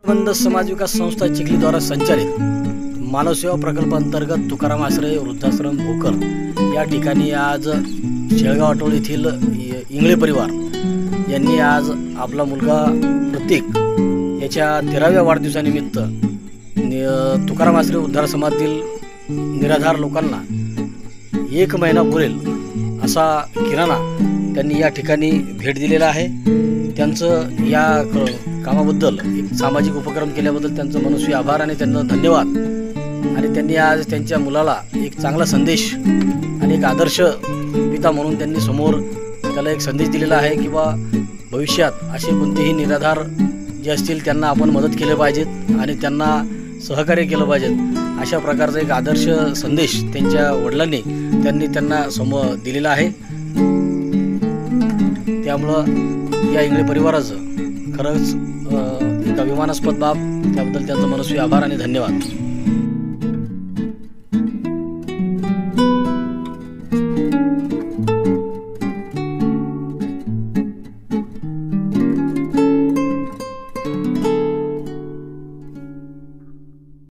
बंद समाज विकास संस्था चिखली द्वारा संचालित मानव सेवा प्रकल्प अंतर्गत तुकाराम आश्रय वृद्धाश्रम भोकर या ठिकाणी आज शेळगाव आठवड येथील इंगळे परिवार यांनी आज आपला मुलगा प्रतीक याच्या 13व्या वाढदिवसानिमित्त तुकाराम आश्रय वृद्धाश्रमातील निराधार लोकांना 1 महिना पुरेल असा किराणा त्यांनी या ठिकाणी भेट दिलेला आहे। त्यांचं या कामाबद्दल एक सामाजिक उपक्रम केल्याबद्दल त्यांचं मनस्वी आभार आणि त्यांना धन्यवाद। आणि त्यांनी आज त्यांच्या मुलाला एक चांगला संदेश आणि एक आदर्श पिता म्हणून त्यांनी समोर त्याला एक संदेश दिलेला आहे की बा भविष्यात असे कोणतेही निराधार जे असतील त्यांना आपण मदत केली पाहिजेत आणि त्यांना सहकार्य केलं पाहिजेत अशा प्रकारचा एक आदर्श संदेश त्यांच्या वडिलांनी त्यांना समोर दिलेला आहे। त्यामुळं या इंगळे परिवाराचं खरंच एक अभिमानास्पद बाब, त्याबद्दल त्यांचा मनस्वी आभार आणि धन्यवाद।